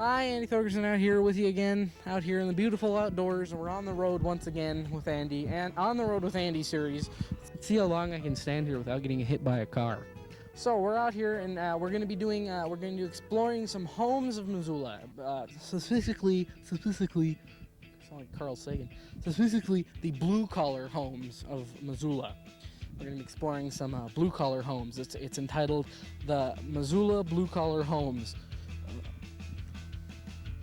Hi, Andy Thorgerson out here with you again, out here in the beautiful outdoors, and we're on the road once again with Andy, and on the road with Andy series. See how long I can stand here without getting hit by a car. So we're out here, and we're going to be doing, exploring some homes of Missoula, specifically, sound like Carl Sagan, specifically the blue-collar homes of Missoula. We're going to be exploring some blue-collar homes. It's entitled the Missoula Blue-Collar Homes.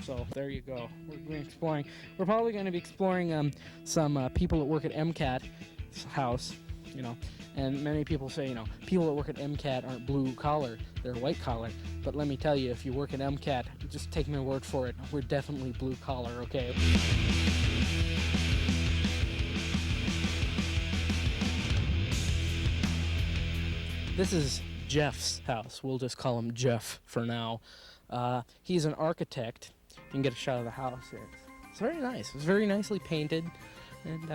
So there you go. We're probably going to be exploring some people that work at MCAT's house, and many people say, people that work at MCAT aren't blue collar, they're white collar. But let me tell you, if you work at MCAT, just take my word for it, we're definitely blue collar, okay? This is Jeff's house. We'll just call him Jeff for now. He's an architect. You can get a shot of the house here. It's very nice. It's very nicely painted and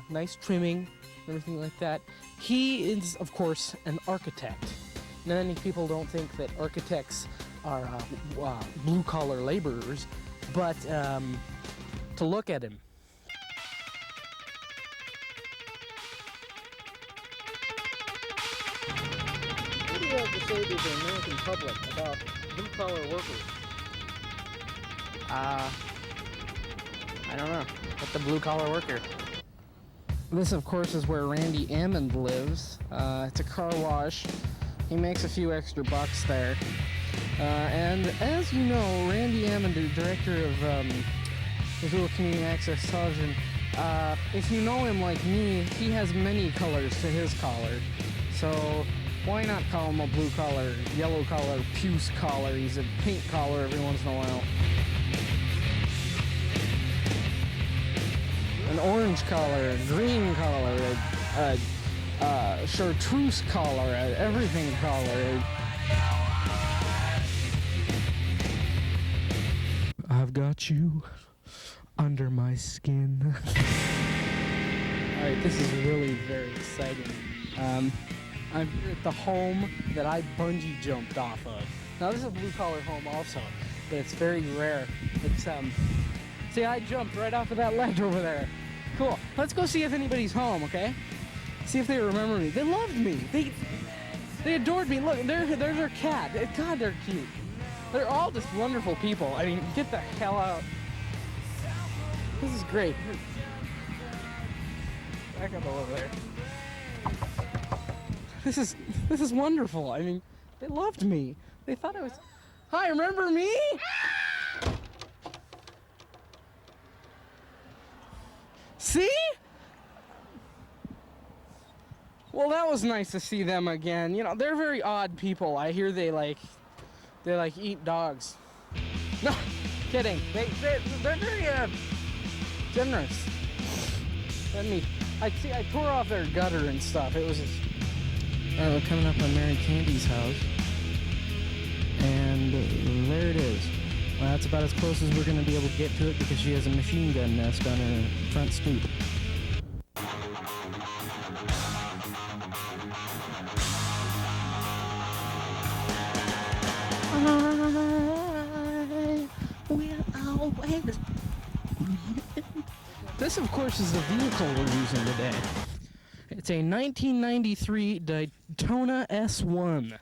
nice trimming and everything like that. He is, of course, an architect. Many people don't think that architects are blue-collar laborers, but to look at him. What do you have to say to the American public about blue-collar workers? I don't know. What the blue-collar worker? This, of course, is where Randy Ammond lives. It's a car wash. He makes a few extra bucks there. And as you know, Randy Ammond, the director of Missoula Community Access Television, if you know him like me, he has many colors to his collar. So why not call him a blue collar, yellow collar, puce collar? He's a pink collar every once in a while. An orange collar, a green collar, a chartreuse collar, everything collar. I've got you under my skin. Alright, this is really very exciting. I'm here at the home that I bungee jumped off of. Now this is a blue collar home also, but it's very rare. It's see, I jumped right off of that ledge over there. Cool. Let's go see if anybody's home, okay? See if they remember me. They loved me. They adored me. Look, there's their cat. God, they're cute. They're all just wonderful people. I mean, get the hell out. This is great. Back up over there. This is wonderful. I mean, they loved me. They thought I was... Hi, remember me? See? Well, that was nice to see them again. They're very odd people. I hear they eat dogs. No, kidding. They're very generous. I tore off their gutter and stuff. It was just... we're coming up on Mary Candy's house. And there it is. Well, that's about as close as we're going to be able to get to it because she has a machine gun nest on her front stoop. This, of course, is the vehicle we're using today. It's a 1993 Daytona S1.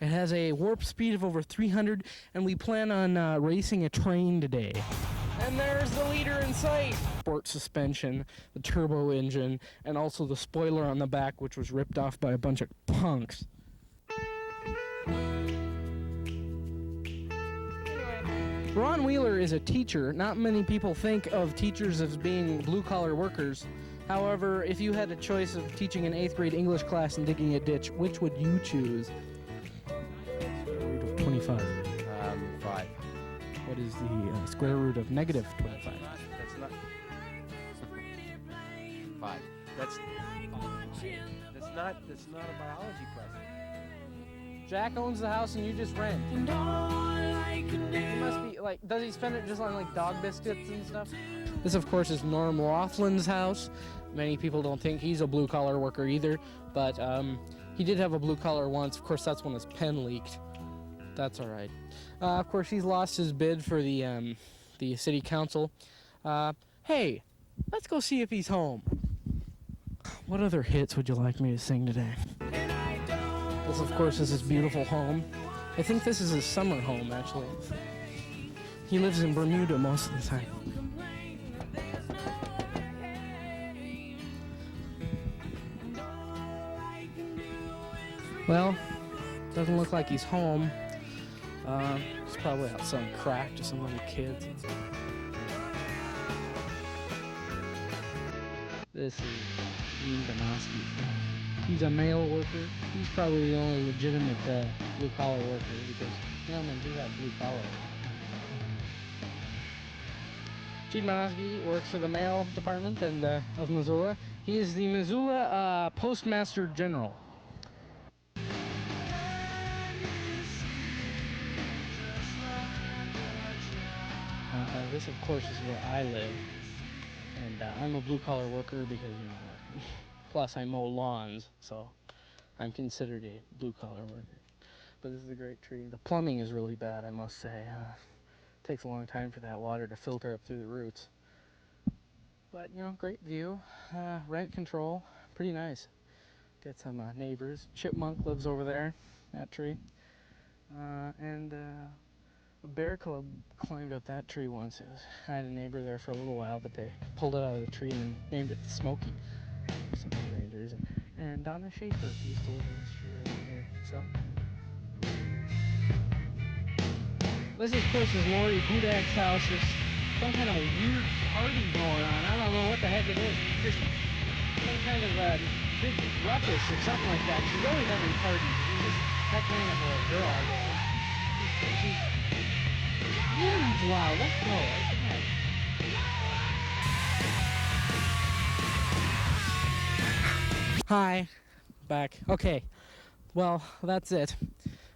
It has a warp speed of over 300, and we plan on racing a train today. And there's the leader in sight. Sport suspension, the turbo engine, and also the spoiler on the back, which was ripped off by a bunch of punks. Ron Wheeler is a teacher. Not many people think of teachers as being blue-collar workers. However, if you had a choice of teaching an 8th grade English class and digging a ditch, which would you choose? 25. 5. What is the square root of negative 25? That's not 5. That's not a biology question. Jack owns the house and you just rent. He must be does he spend it just on dog biscuits and stuff? This, of course, is Norm Laughlin's house. Many people don't think he's a blue-collar worker either, but he did have a blue collar once. Of course, that's when his pen leaked. That's all right. Of course, he's lost his bid for the city council. Hey, let's go see if he's home. What other hits would you like me to sing today? This, of course, is his beautiful home. I think this is his summer home, actually. He lives in Bermuda most of the time. Well, doesn't look like he's home. He's probably out selling crack to some little kids. This is Gene Benoski. He's a mail worker. He's probably the only legitimate blue-collar worker because men do have blue-collar. Gene Benoski works for the mail department of Missoula. He is the Missoula Postmaster General. This, of course, is where I live. And I'm a blue-collar worker because, plus I mow lawns, so I'm considered a blue-collar worker. But this is a great tree. The plumbing is really bad, I must say. It takes a long time for that water to filter up through the roots. But, great view. Rent control, pretty nice. Got some neighbors. Chipmunk lives over there, that tree. And a bear club climbed up that tree once. I had a neighbor there for a little while, but they pulled it out of the tree and named it Smokey. Some rangers. And Donna Schaefer used to live in this tree over here. So this, of course, is Lori Hudak's house. There's some kind of a weird party going on. I don't know what the heck it is. Just some kind of big ruckus or something like that. She's always having parties. She's that kind of a girl, I guess. She's wow, let's go. Hi, back. Okay, well, that's it.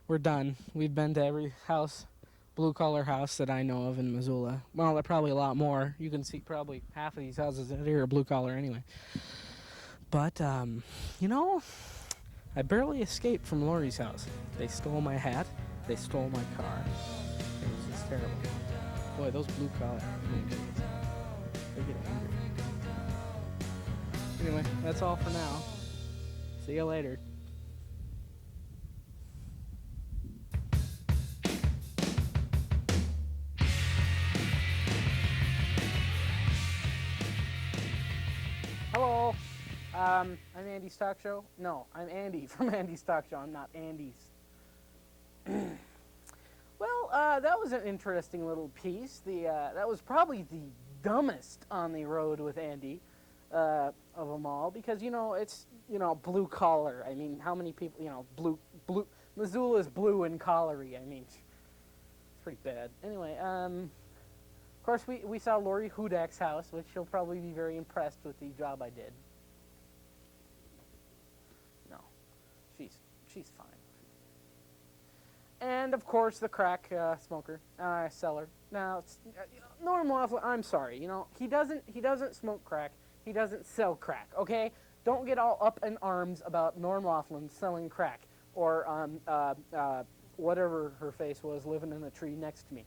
We're done. We've been to every house, blue-collar house that I know of in Missoula. Well, there are probably a lot more. You can see probably half of these houses here are blue-collar anyway. But, I barely escaped from Lori's house. They stole my hat. They stole my car. It was just terrible. Boy, those blue-collar kids, they get angry. Anyway, that's all for now. See you later. Hello. I'm Andy's Talk Show. No, I'm Andy from Andy's Talk Show. I'm not Andy's. Well, that was an interesting little piece. That was probably the dumbest on the road with Andy of them all because, it's, blue collar. I mean, how many people, blue, Missoula's blue and collary. I mean, it's pretty bad. Anyway, of course, we saw Lori Hudak's house, which she'll probably be very impressed with the job I did. No, she's fine. And of course, the crack smoker, seller. Now, it's, normal. I'm sorry. He doesn't smoke crack. He doesn't sell crack. Okay, don't get all up in arms about Norm Laughlin selling crack or whatever her face was living in the tree next to me,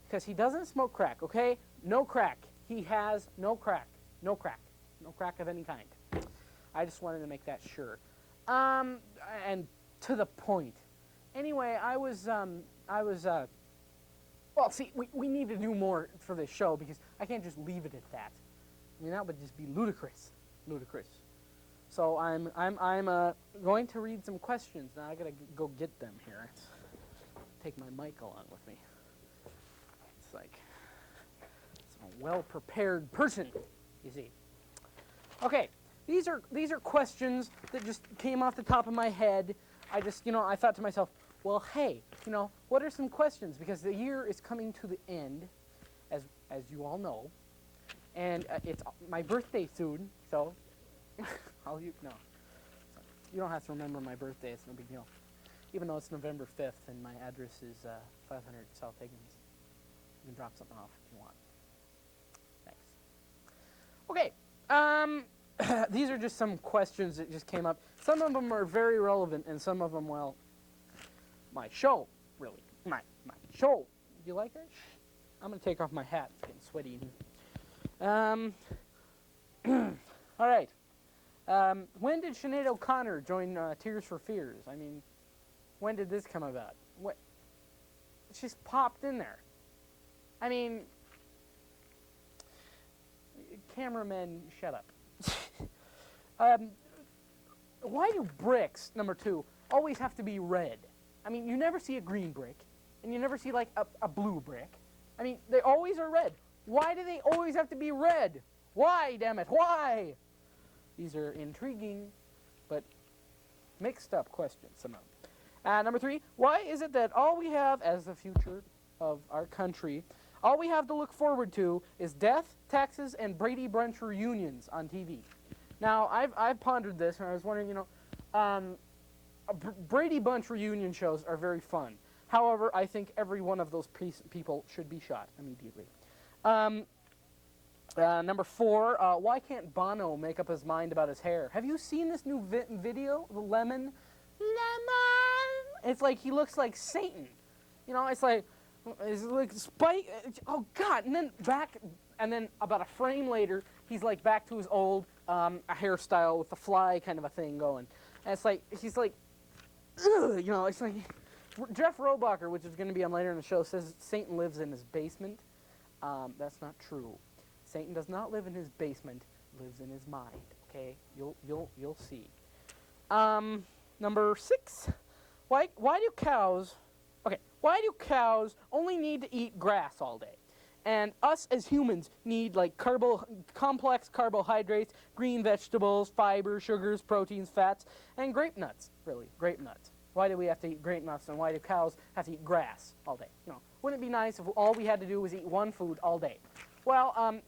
because he doesn't smoke crack. Okay, no crack. He has no crack. No crack. No crack of any kind. I just wanted to make that sure. And to the point. Anyway, well, see, we need to do more for this show because I can't just leave it at that. I mean, that would just be ludicrous. So I'm going to read some questions. Now I gotta go get them here. Take my mic along with me. It's like a well-prepared person, you see. Okay, these are questions that just came off the top of my head. I just, I thought to myself, well, hey, what are some questions? Because the year is coming to the end, as you all know, and it's my birthday soon, so you don't have to remember my birthday. It's no big deal, even though it's November 5th and my address is 500 South Higgins. You can drop something off if you want. Thanks. Okay. These are just some questions that just came up. Some of them are very relevant, and some of them, well, my show, really. my show. Do you like it? I'm gonna take off my hat. It's getting sweaty in here. All right. When did Sinead O'Connor join Tears for Fears? I mean, when did this come about? What? She's popped in there. I mean, cameramen, shut up. Why do bricks, number 2, always have to be red? I mean, you never see a green brick, and you never see, like, a blue brick. I mean, they always are red. Why do they always have to be red? Why, damn it, why? These are intriguing, but mixed up questions, some of them. Number 3, why is it that all we have as the future of our country, all we have to look forward to is death, taxes, and Brady Bunch reunions on TV? Now, I've pondered this, and I was wondering, Brady Bunch reunion shows are very fun. However, I think every one of those people should be shot immediately. Number 4, why can't Bono make up his mind about his hair? Have you seen this new video, the Lemon? It's like he looks like Satan. It's like Spike. Oh God! And then about a frame later, he's like back to his old a hairstyle with the fly kind of a thing going. And it's like he's like, ugh, it's like Jeff Robacher, which is going to be on later in the show, says Satan lives in his basement. That's not true. Satan does not live in his basement. Lives in his mind. Okay, you'll see. Number 6. Why do cows only need to eat grass all day? And us as humans need like complex carbohydrates, green vegetables, fiber, sugars, proteins, fats, and grape nuts. Really, grape nuts. Why do we have to eat grape nuts, and why do cows have to eat grass all day? Wouldn't it be nice if all we had to do was eat one food all day? Well,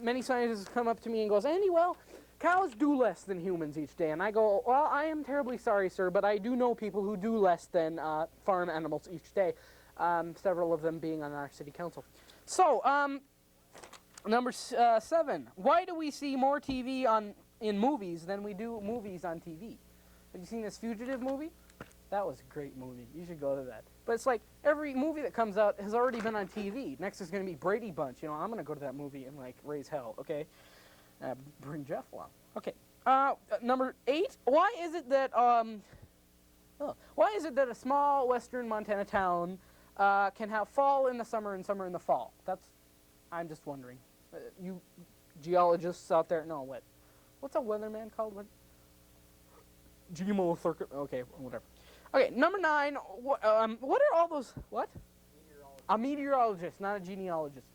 many scientists come up to me and goes, Andy, well, cows do less than humans each day. And I go, well, I am terribly sorry, sir, but I do know people who do less than farm animals each day, several of them being on our city council. So, number 7, why do we see more TV in movies than we do movies on TV? Have you seen this Fugitive movie? That was a great movie. You should go to that. But it's like every movie that comes out has already been on TV. Next is going to be Brady Bunch. I'm going to go to that movie and like raise hell, okay? Bring Jeff along. Okay. Number 8, why is it that a small western Montana town can have fall in the summer and summer in the fall? I'm just wondering. You geologists out there, no, what's a weatherman called? Geomocircuit. Okay, whatever. Okay, number 9. What are all those? What? A meteorologist, not a genealogist.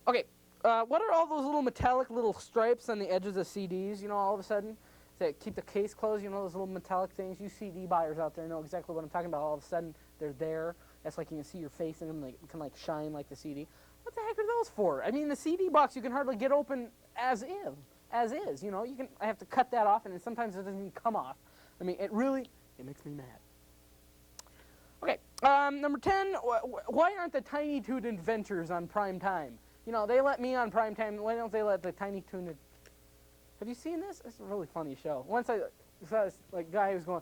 Okay. What are all those little metallic little stripes on the edges of CDs? All of a sudden, that keep the case closed. Those little metallic things. You CD buyers out there know exactly what I'm talking about. All of a sudden, they're there. That's like you can see your face in them. They can like shine like the CD. What the heck are those for? I mean, the CD box you can hardly get open as is. I have to cut that off, and sometimes it doesn't even come off. I mean, it makes me mad. Okay, number 10, why aren't the Tiny Toon Adventures on prime time? They let me on prime time. Why don't they let the Tiny Toon... Have you seen this? It's a really funny show. Once I saw this guy who was going,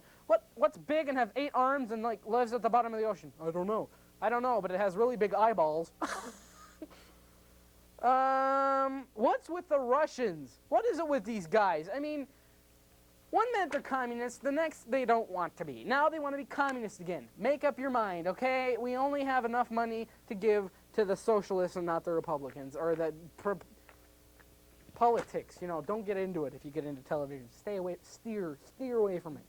what's big and have 8 arms and lives at the bottom of the ocean? I don't know, but it has really big eyeballs. What's with the Russians? What is it with these guys? I mean... One minute they're communists, the next they don't want to be. Now they want to be communists again. Make up your mind, okay? We only have enough money to give to the socialists and not the Republicans, or the politics. Don't get into it if you get into television. Stay away, steer away from it.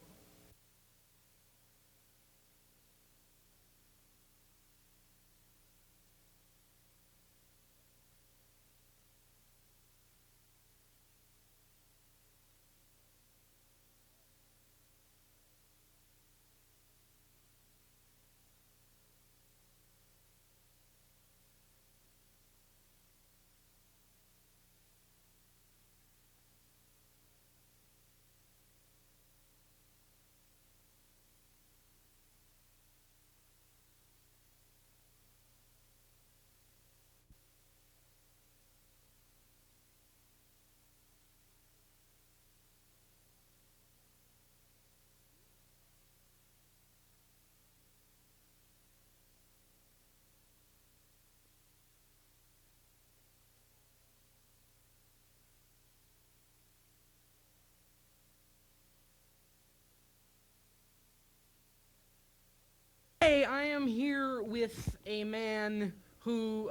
Hey, I am here with a man who,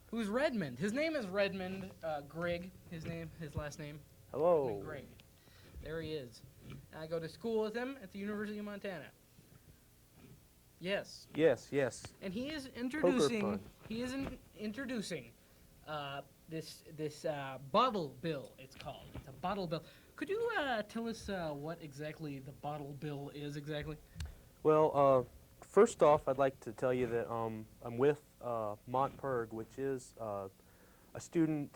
who's Redmond. His name is Redmond Grigg. His last name, Hello. Redmond Grigg. There he is. I go to school with him at the University of Montana. Yes. Yes, yes. And he is Poker introducing. fun. He is introducing this bottle bill. It's called. It's a bottle bill. Could you tell us what exactly the bottle bill is exactly? Well, first off, I'd like to tell you that I'm with MontPIRG, which is a student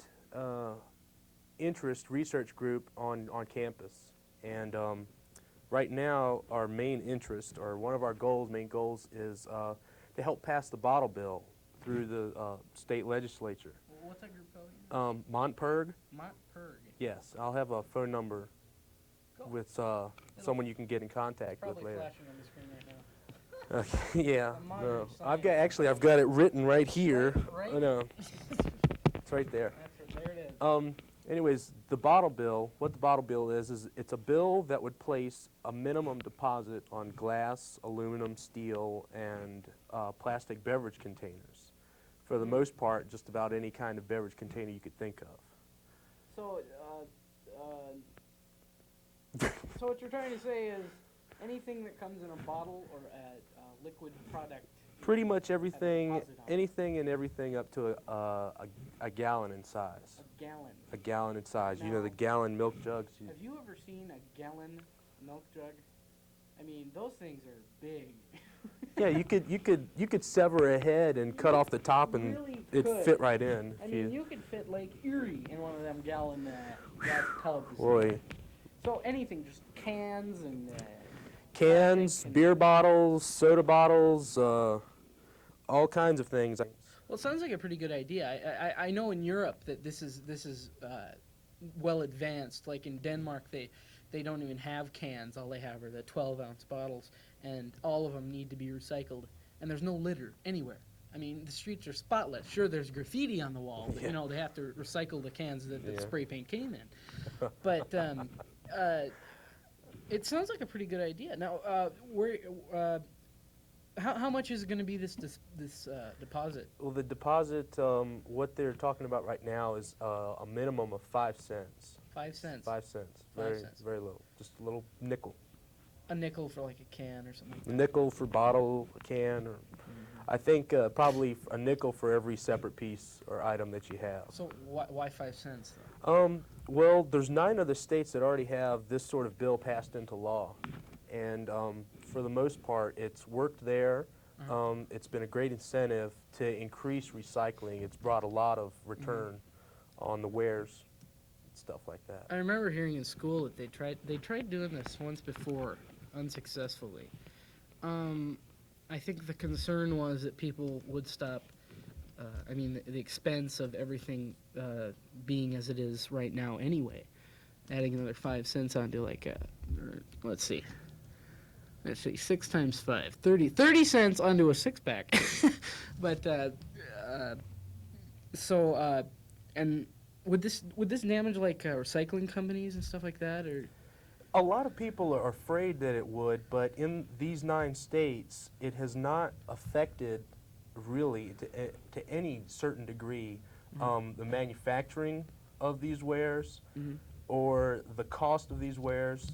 interest research group on campus. And right now, our main interest, or one of our main goals, is to help pass the bottle bill through the state legislature. What's that group called again? MontPIRG? MontPIRG. Yes, I'll have a phone number Cool. with someone you can get in contact with Probably later. flashing on the screen right now. Yeah, A modern no. science. I've got it written right here. Right? I know. It's right there. That's it. There it is. Anyways, the bottle bill, what the bottle bill is it's a bill that would place a minimum deposit on glass, aluminum, steel, and plastic beverage containers. For the most part, just about any kind of beverage container you could think of. So, so what you're trying to say is anything that comes in a bottle or a liquid product. Pretty much everything, deposit on it. anything and everything up to a gallon in size. A gallon. A gallon in size. You know, the Now- gallon milk jugs. Have you ever seen a gallon milk jug? I mean, those things are big. Yeah, you could sever a head and cut off the top, and really it'd could. fit right in. I if mean, you could fit Lake Erie in one of them gallon glass tubs. Boy, So anything, just cans and. cans, plastic and- beer bottles, soda bottles, all kinds of things. Well, it sounds like a pretty good idea. I know in Europe that this is well advanced. Like in Denmark, they don't even have cans. All they have are the 12-ounce bottles, and all of them need to be recycled. And there's no litter anywhere. I mean, the streets are spotless. Sure, there's graffiti on the wall, but, Yeah. you know, they have to recycle the cans that the Yeah. spray paint came in. But it sounds like a pretty good idea. Now, how much is it going to be this deposit? Well, the deposit, what they're talking about right now is a minimum of 5 cents. 5 cents. 5 cents. 5 Very, cents. very low. Just a little nickel. A nickel for like a can or something. A nickel for bottle, a can, or I think probably a nickel for every separate piece or item that you have. So why 5 cents though? Well, there's 9 other states that already have this sort of bill passed into law, and for the most part, it's worked there. It's been a great incentive to increase recycling. It's brought a lot of return on the wares, stuff like that. I remember hearing in school that they tried doing this once before, unsuccessfully. I think the concern was that people would stop. I mean, the expense of everything being as it is right now anyway. Adding another 5 cents onto like let's see, 6 times 5, 30 cents onto a 6-pack. But and would this damage like recycling companies and stuff like that, or? A lot of people are afraid that it would, but in these 9 states, it has not affected really to any certain degree the manufacturing of these wares or the cost of these wares.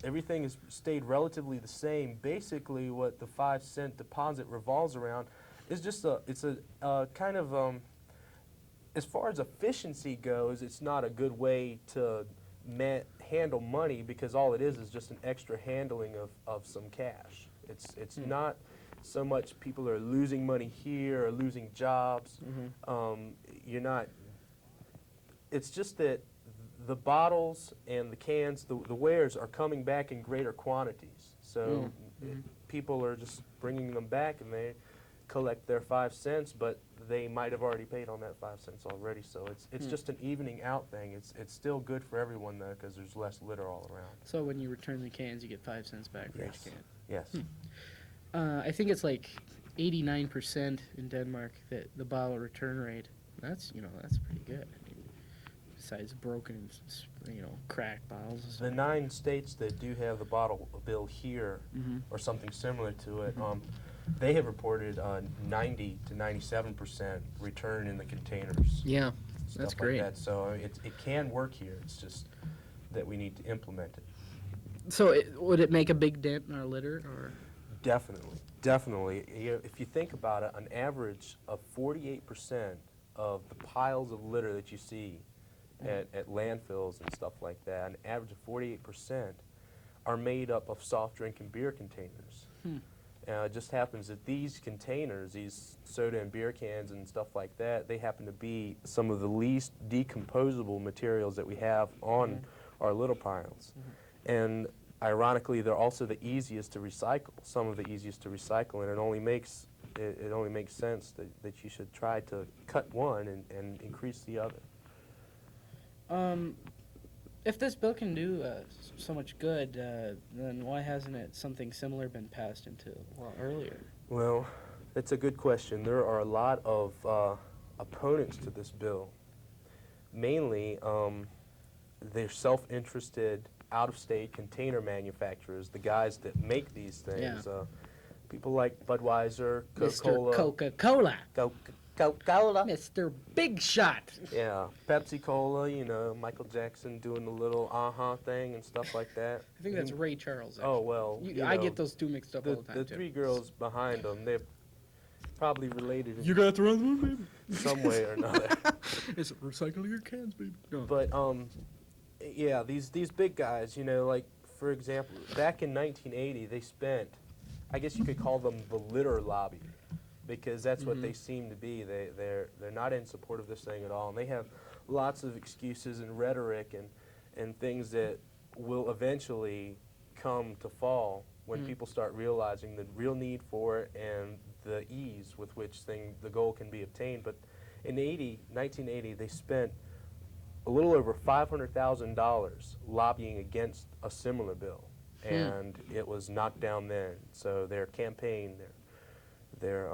Everything has stayed relatively the same. Basically, what the 5 cent deposit revolves around is just it's a kind of, as far as efficiency goes, it's not a good way to handle money, because all it is just an extra handling of some cash. It's not so much people are losing money here or losing jobs. You're not. It's just that the bottles and the cans, the wares are coming back in greater quantities. So people are just bringing them back, and they collect their 5 cents, but they might have already paid on that 5 cents already. So it's just an evening out thing. It's still good for everyone though, because there's less litter all around. So when you return the cans, you get 5 cents back for each can. Yes. I think it's like 89% in Denmark that the bottle return rate. That's pretty good. I mean, besides broken and cracked bottles? Or The something? 9 states that do have the bottle bill here, or something similar to it, they have reported 90 to 97% return in the containers. Yeah, Stuff that's like great. that. So it can work here. It's just that we need to implement it. So would it make a big dent in our litter, or? Definitely, definitely. If you think about it, an average of 48% of the piles of litter that you see at landfills and stuff like that, an average of 48% are made up of soft drink and beer containers. It just happens that these containers, these soda and beer cans and stuff like that, they happen to be some of the least decomposable materials that we have on our litter piles. And ironically, they're also the easiest to recycle, some of the easiest to recycle, and it only makes sense that you should try to cut one and increase the other. If this bill can do so much good, then why hasn't something similar been passed into law earlier? Well, that's a good question. There are a lot of opponents to this bill. Mainly, they're self-interested, out-of-state container manufacturers, the guys that make these things. Yeah. People like Budweiser, Mr. Coca-Cola. Coca-Cola. Coca-Cola. Mr. Big Shot. Yeah, Pepsi Cola, Michael Jackson doing the little thing and stuff like that. I think that's Ray Charles. Actually. Oh, well, I get those two mixed up all the time, the too. 3 girls behind them, they're probably related in got the wrong one, baby. some way or another. It's recycle your cans, baby. No. But, yeah, these big guys, like, for example, back in 1980, they spent, I guess you could call them the litter lobby, because that's what they seem to be. They're not in support of this thing at all, and they have lots of excuses and rhetoric and things that will eventually come to fall when people start realizing the real need for it and the ease with which the goal can be obtained. But in 1980, they spent a little over $500,000 lobbying against a similar bill, and it was knocked down then. So their campaign, their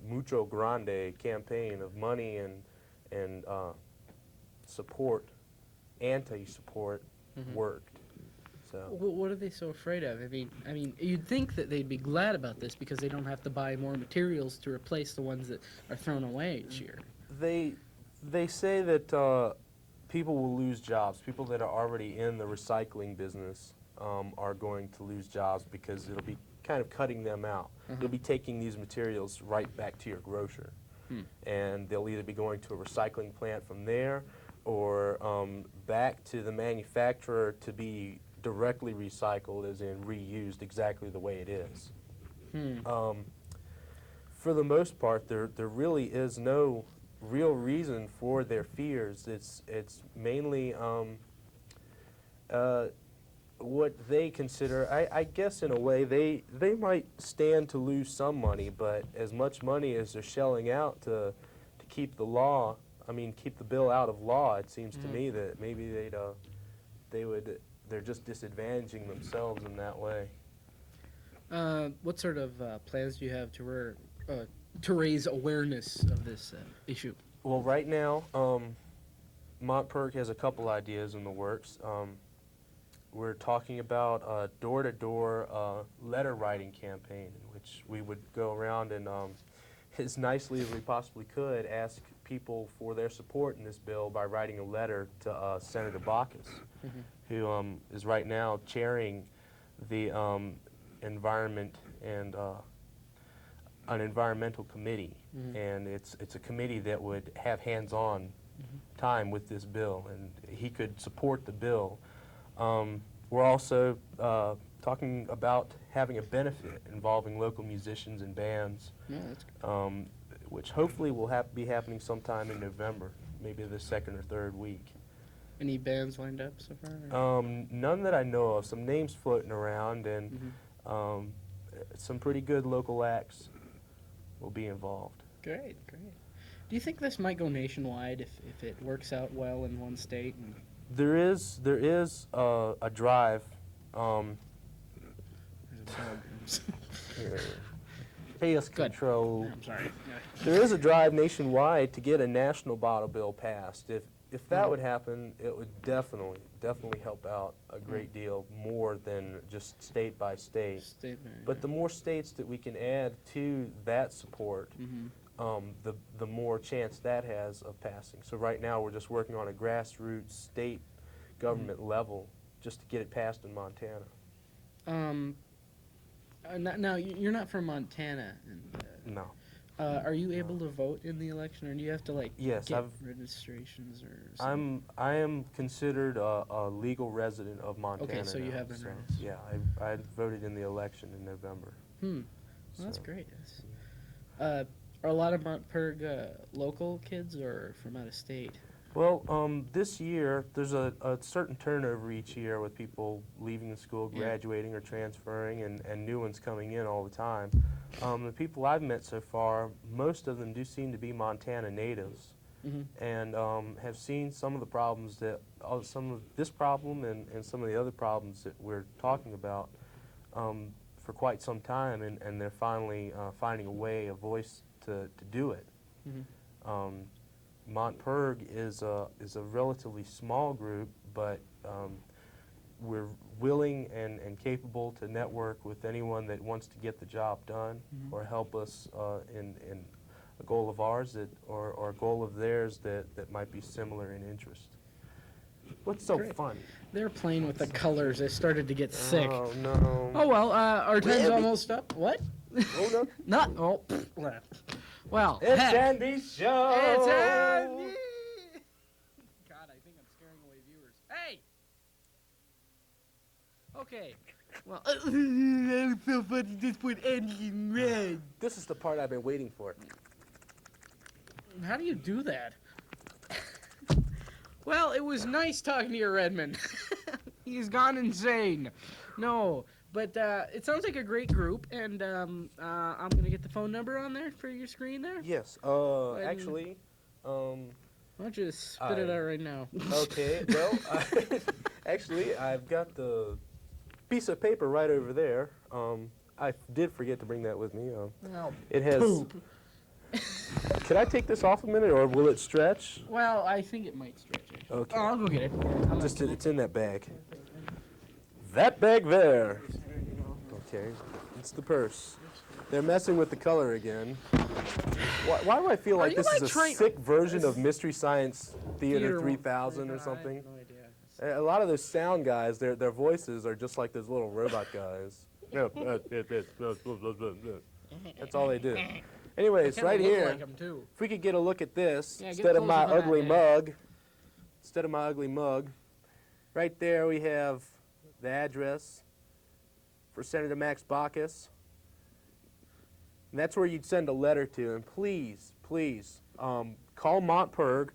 mucho grande campaign of money and support, anti-support, worked. So What are they so afraid of? I mean, you'd think that they'd be glad about this because they don't have to buy more materials to replace the ones that are thrown away each year. they say that people will lose jobs. People that are already in the recycling business are going to lose jobs because it'll be kind of cutting them out. You'll be taking these materials right back to your grocer, and they'll either be going to a recycling plant from there or back to the manufacturer to be directly recycled, as in reused exactly the way it is. For the most part, there really is no real reason for their fears. It's mainly what they consider, I guess in a way, they might stand to lose some money, but as much money as they're shelling out to keep the law, keep the bill out of law, it seems to me that maybe they're just disadvantaging themselves in that way. What sort of plans do you have to raise awareness of this issue? Well, right now, MontPIRG has a couple ideas in the works. We're talking about a door-to-door letter writing campaign in which we would go around and, as nicely as we possibly could, ask people for their support in this bill by writing a letter to Senator Baucus, who is right now chairing the environment and an environmental committee, and it's a committee that would have hands-on time with this bill, and he could support the bill. We're also talking about having a benefit involving local musicians and bands, That's good. which hopefully will be happening sometime in November, maybe the 2nd or 3rd week. Any bands lined up so far? None that I know of. Some names floating around, and some pretty good local acts will be involved. Great. Do you think this might go nationwide if it works out well in one state? There is a drive. Chaos control. I'm sorry. There is a drive nationwide to get a national bottle bill passed. if that would happen, it would definitely help out a great deal more than just state by state. But the more states that we can add to that support, the more chance that has of passing. So right now we're just working on a grassroots state government level just to get it passed in Montana. Now, you're not from Montana. No. Are you able to vote in the election, or do you have to get registrations or something? I am considered a legal resident of Montana. Okay, so you now, have been registered. Yeah, I voted in the election in November. Well, that's great. Are a lot of MontPIRG local kids or from out of state? Well, this year, there's a certain turnover each year with people leaving the school, graduating or transferring, and new ones coming in all the time. The people I've met so far, most of them do seem to be Montana natives, and have seen some of the problems some of this problem and some of the other problems that we're talking about for quite some time, and they're finally finding a voice to do it. MontPIRG is a relatively small group, but we're willing and capable to network with anyone that wants to get the job done or help us in a goal of ours or a goal of theirs that might be similar in interest. What's so funny? They're playing with the colors. They started to get sick. Oh, no. Oh, well, our time's almost up. What? Oh, no. Not. Oh, well, It's heck. Andy's show. It's Andy. God, I think I'm scaring away viewers. Hey. Okay. Well, that was so funny. Just put Andy in red. This is the part I've been waiting for. How do you do that? Well, it was nice talking to you, Redmond. He's gone insane. No. But it sounds like a great group, and I'm going to get the phone number on there for your screen there. Yes. Actually, why don't you just spit it out right now? Okay. Well, actually, I've got the piece of paper right over there. I did forget to bring that with me. It has. Poop. Can I take this off a minute, or will it stretch? Well, I think it might stretch. Actually. Okay. Oh, I'll go get it. It's in that bag. That bag there. Okay, it's the purse. They're messing with the color again. Why do I feel like this is a sick version of Mystery Science Theater 3000 or something? I have no idea. A lot of those sound guys, their voices are just like those little robot guys. That's all they do. Anyways, right here, like 'em too. if we could get a look at this Yeah, instead of my closer to ugly that, mug, right there we have the address for Senator Max Baucus. And that's where you'd send a letter to. And please, call MontPIRG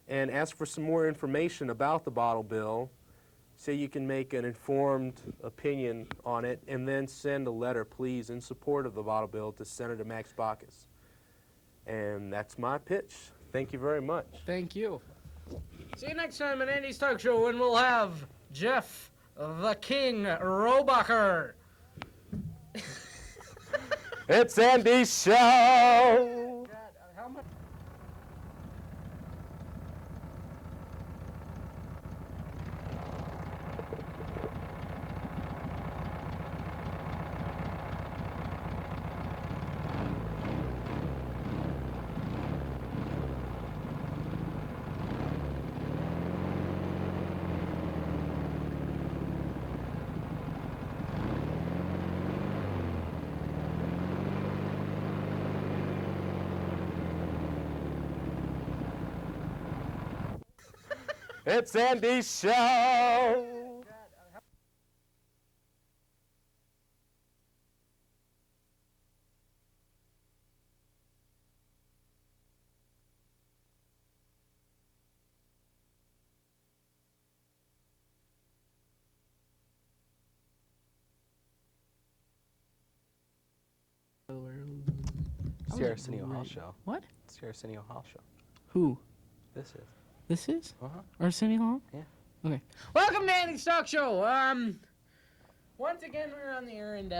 and ask for some more information about the bottle bill so you can make an informed opinion on it, and then send a letter, please, in support of the bottle bill to Senator Max Baucus. And that's my pitch. Thank you very much. Thank you. See you next time at Andy's Talk Show, when we'll have Jeff the King Robacher. It's Andy's show. God, how much? It's Andy's show. It's the Arsenio Hall show. What? It's the Arsenio Hall show. Who? This is. This is? Uh-huh. Arsenio Hall? Yeah. Okay. Welcome to Andy's Talk Show. Once again we're on the air, and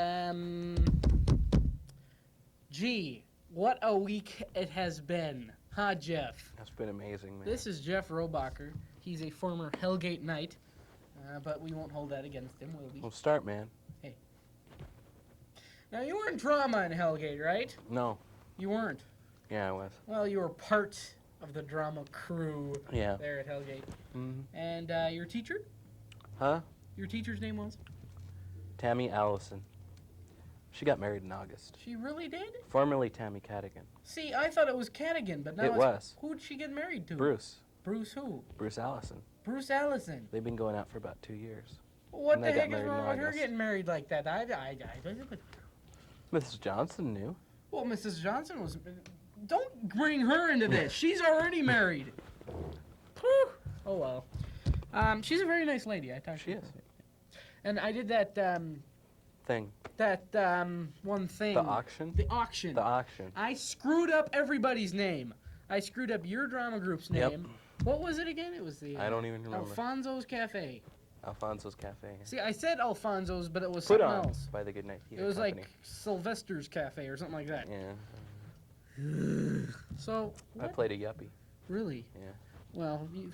gee, what a week it has been, huh? Ha, Jeff. That's been amazing, man. This is Jeff Robacher. He's a former Hellgate Knight, but we won't hold that against him, will we? We'll start, man. Hey. Now, you weren't drama in Hellgate, right? No. You weren't. Yeah, I was. Well, you were part of the drama crew Yeah. there at Hellgate. Mm-hmm. And your teacher? Huh? Your teacher's name was? Tammy Allison. She got married in August. She really did? Formerly Tammy Cadigan. See, I thought it was Cadigan, but now It was. Who'd she get married to? Bruce. Bruce who? Bruce Allison. Bruce Allison. They've been going out for about 2 years. What And the they got heck is married in wrong with her August. getting married like that? Mrs. Johnson knew. Well, Mrs. Johnson was... Don't bring her into this. She's already married. Whew. Oh, well. She's a very nice lady. I thought She is. And I did that, Thing. one thing. The auction? The auction. The auction. I screwed up everybody's name. I screwed up your drama group's Yep. name. What was it again? It was the... I don't even remember. Alfonso's Cafe. Alfonso's Cafe. See, I said Alfonso's, but it was Put something on else. by the Goodnight Theater It was Company. like Sylvester's Cafe or something like that. Yeah. So, I what? played a yuppie. Really? Yeah. Well, you...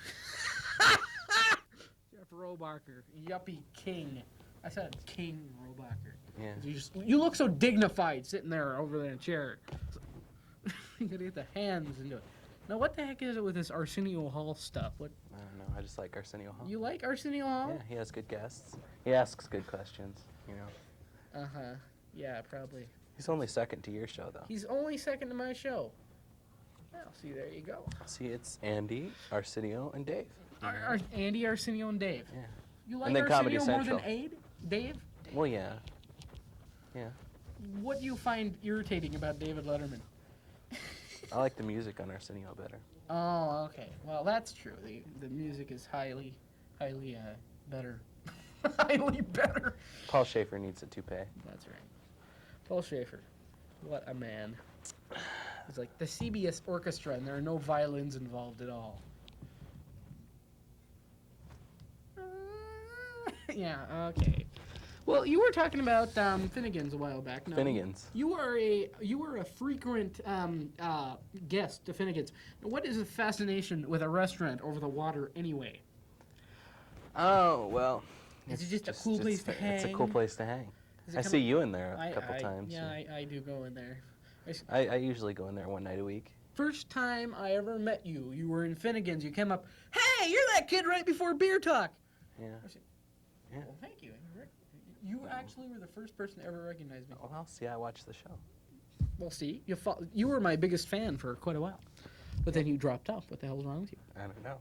Jeff Robacher, Yuppie King. I said King Robacher. Yeah. You look so dignified sitting there over there in a chair. You gotta get the hands into it. Now, what the heck is it with this Arsenio Hall stuff? What? I don't know. I just like Arsenio Hall. You like Arsenio Hall? Yeah, he has good guests. He asks good questions, you know. Uh-huh. Yeah, probably. He's only second to your show, though. He's only second to my show. Well, see, there you go. See, it's Andy, Arsenio, and Dave. Andy, Arsenio, and Dave. Yeah. You like And then Comedy Arsenio more Central. than Dave? Well, yeah. Yeah. What do you find irritating about David Letterman? I like the music on Arsenio better. Oh, okay. Well, that's true. The music is highly better. Highly better. Paul Schaefer needs a toupee. That's right. Paul Schaefer. What a man. It's like the CBS Orchestra, and there are no violins involved at all. Yeah, okay. Well, you were talking about Finnegan's a while back. No, Finnegan's. You were a frequent guest to Finnegan's. What is the fascination with a restaurant over the water anyway? Oh, well. Is it just a cool place to hang? It's a cool place to hang. I see you in there a couple times. Yeah, I do go in there. I usually go in there one night a week. First time I ever met you, you were in Finnegan's. You came up, hey, you're that kid right before Beer Talk. Yeah. I said, Yeah. well, thank you. You actually were the first person to ever recognize me. Well, see, I watched the show. Well, see, you were my biggest fan for quite a while. But then you dropped off. What the hell's wrong with you? I don't know.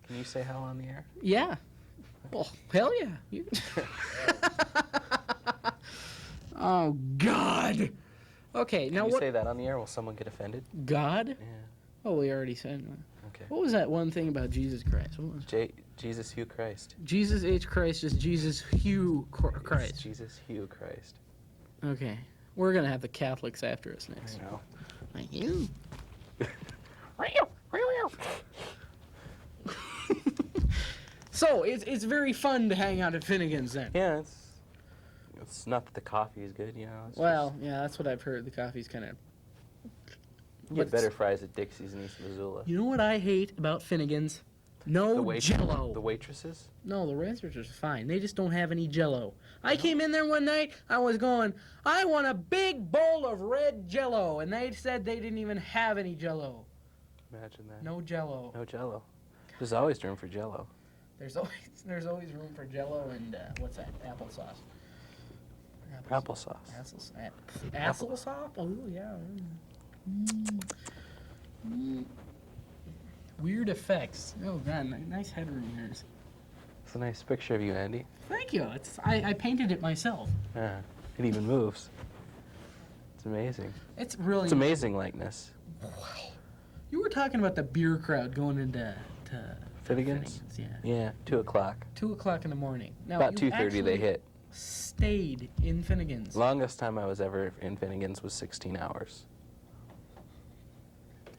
Can you say hell on the air? Yeah. Well, hell yeah. Oh, God. Okay, now Can you what? say that on the air? Will someone get offended? God? Yeah. Oh, we already said. Okay. What was that one thing about Jesus Christ? What was Jesus Hugh Christ. Jesus H. Christ is Jesus Hugh Christ. It's Jesus Hugh Christ. Okay. We're going to have the Catholics after us next. I know. Thank you. So, it's very fun to hang out at Finnegan's then. Yeah, it's not that the coffee is good, you know. It's Well, yeah, that's what I've heard. The coffee's kind of... you get better fries at Dixie's in East Missoula. You know what I hate about Finnegan's? No Jell-O. The waitresses? No, the waitresses are fine. They just don't have any Jell-O. I came in there one night. I was going, I want a big bowl of red Jell-O, and they said they didn't even have any Jell-O. Imagine that. No Jell-O. No Jell-O. There's always room for Jell-O. There's always room for Jell-O and what's that? Applesauce. Applesauce. Applesauce? Oh yeah. Weird effects. Oh god, nice headroom here. It's a nice picture of you, Andy. Thank you. I painted it myself. Yeah. It even moves. It's amazing. It's really. It's amazing likeness. Wow. You were talking about the beer crowd going into Finnegan's? Yeah. Yeah, 2 o'clock. 2 o'clock in the morning. Now, About you 2:30 they actually hit. Stayed in Finnegan's. Longest time I was ever in Finnegan's was 16 hours.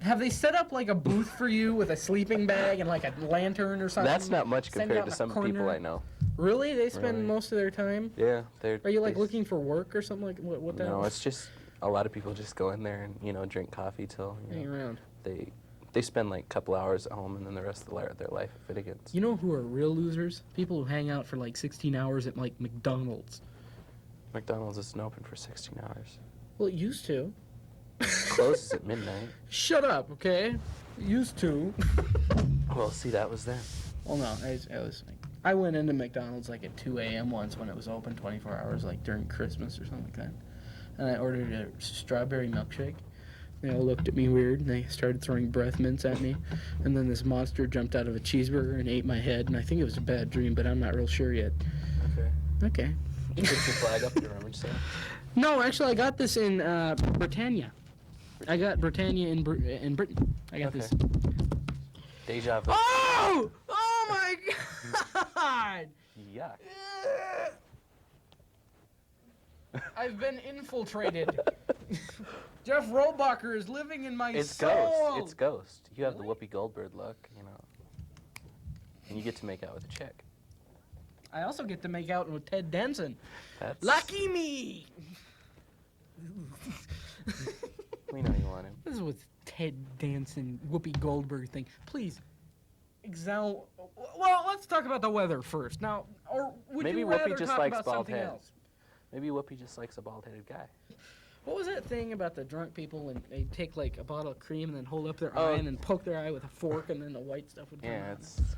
Have they set up like a booth for you with a sleeping bag and like a lantern or something? That's not much Send compared out to in a some corner? people I know. Really? They spend Really. most of their time? Yeah, they're. Are you like they- looking for work or something like what the No, hell? it's just a lot of people just go in there and drink coffee till Hang around. they spend like a couple hours at home and then the rest of their life at Finnegan's. You know who are real losers? People who hang out for like 16 hours at like McDonald's. McDonald's isn't open for 16 hours. Well, it used to. Closes at midnight. Shut up, okay? It used to. Well, see, that was then. Well, no, I went into McDonald's like at 2 a.m. once when it was open 24 hours, like during Christmas or something like that. And I ordered a strawberry milkshake. They all looked at me weird, and they started throwing breath mints at me. And then this monster jumped out of a cheeseburger and ate my head, and I think it was a bad dream, but I'm not real sure yet. Okay. Okay. You picked your flag up at your rummage sale? No, actually, I got this in Britannia. I got Britannia in Britain. I got this. Deja vu. Oh! Oh my God! Yuck. I've been infiltrated. Jeff Robacher is living in my It's soul. Ghost. It's Ghost. You have the Whoopi Goldberg look, you know. And you get to make out with a chick. I also get to make out with Ted Danson. That's... Lucky me! We know you want him. This is what Ted Danson, Whoopi Goldberg thing. Please, well, let's talk about the weather first. Now, or would Maybe you Whoopi rather just talk likes about bald something heads. else? Maybe Whoopi just likes a bald-headed guy. What was that thing about the drunk people and they take like a bottle of cream and then hold up their Oh. eye and then poke their eye with a fork and then the white stuff would come Yeah, out? it's